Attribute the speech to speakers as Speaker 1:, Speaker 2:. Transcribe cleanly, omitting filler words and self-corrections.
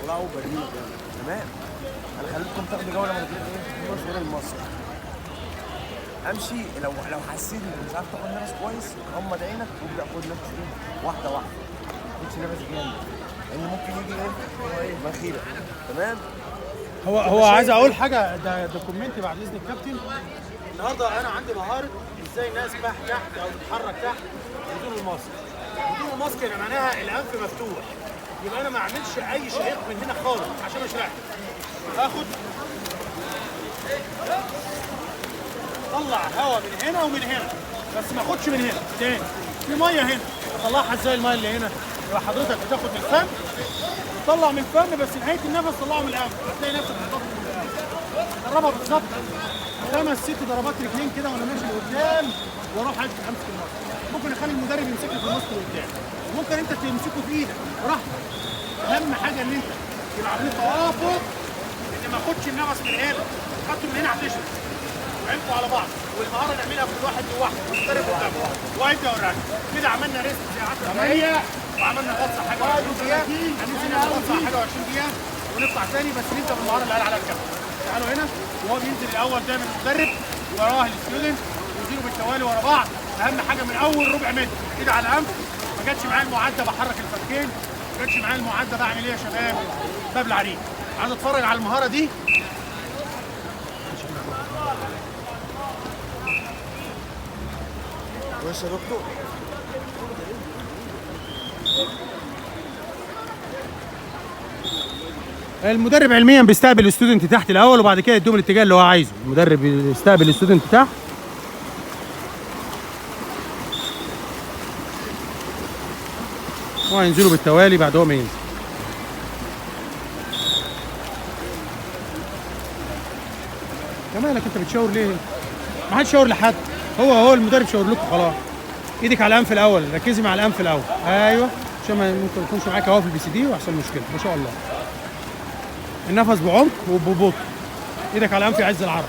Speaker 1: طلعوا بريء تمام. انا خليتكم تاخدوا جوله من غير المصر. امشي لو حسيت انك مش عارف تاخد نفس كويس، غمض عينك وابدا خد نفس واحده واحده، ما تاخدش نفس جامد لان ممكن يجي مناخيرك. تمام.
Speaker 2: هو عايز اقول حاجه، ده دوكيومنتي بعد اذن الكابتن. النهارده انا عندي مهاره ازاي الناس تحت او تتحرك تحت بدون الماسك. بدون الماسك يعني معناها الانف مفتوح، يبقى انا ما اعملش اي شهيق من هنا خالص عشان اشرح. اخد طلع هواء من هنا ومن هنا، بس ما اخدش من هنا تاني. في ميه هنا اطلعها ازاي؟ الميه اللي هنا يبقى حضرتك بتاخد من الفم تطلع من الفم، بس نهايه النفس طلعه من الانف، هتلاقي نفسك بتطلع من الانف. جربها بالظبط 5 6 ضربات رجلين كده وانا ماشي لقدام واروح امسك الماسك. ممكن اخلي المدرب يمسك لي في الماسك لقدام، ممكن انت تمسكه في ايدك براحتك. اهم حاجه ان انت يبقى عاملين توافق، ان ما اخدش النفس من هنا، خدته من هنا هتشرب وعينكم على بعض. والمهاره نعملها في واحد لوحده والمدرب قدامه وهيبدا يوريك. كده عملنا ريست زي 10 دقايق وعملنا غطسه حاجه 20 دقيقه. هننزل نعمل غطسه حاجه 20 دقيقه ونطلع تاني، بس نبدا بالمهاره اللي قال عليها الكابتن. تعالوا هنا وهو بينزل الاول دايما المدرب وراه الستودنت ينزلوا بالتوالي ورا بعض. اهم حاجه من اول ربع متر كده على الانف. ما جاتش معايا المعده بحرك الفكين، ما جاتش معايا المعده بعمل ايه يا شباب؟ باب العريق. عايز اتفرج على المهاره دي؟
Speaker 1: ماشي يا دكتور.
Speaker 2: المدرب علميا بيستقبل الستودنت تحت الاول وبعد كده يديهم الاتجاه اللي هو عايزه. المدرب بيستقبل الستودنت تحت وهينزلوا بالتوالي بعد ما ينزل. مالك انت بتشاور ليه؟ ما حدش شاور لحد، هو المدرب شاور لكم خلاص. ايدك على الانف الاول، ركزي مع الانف الاول. ايوه عشان ما ممكن يكونش معاك هوا في البي سي دي ويحصل مشكله. ما شاء الله. النفس بعمق وببطء. ايدك على الانف يعز العرق.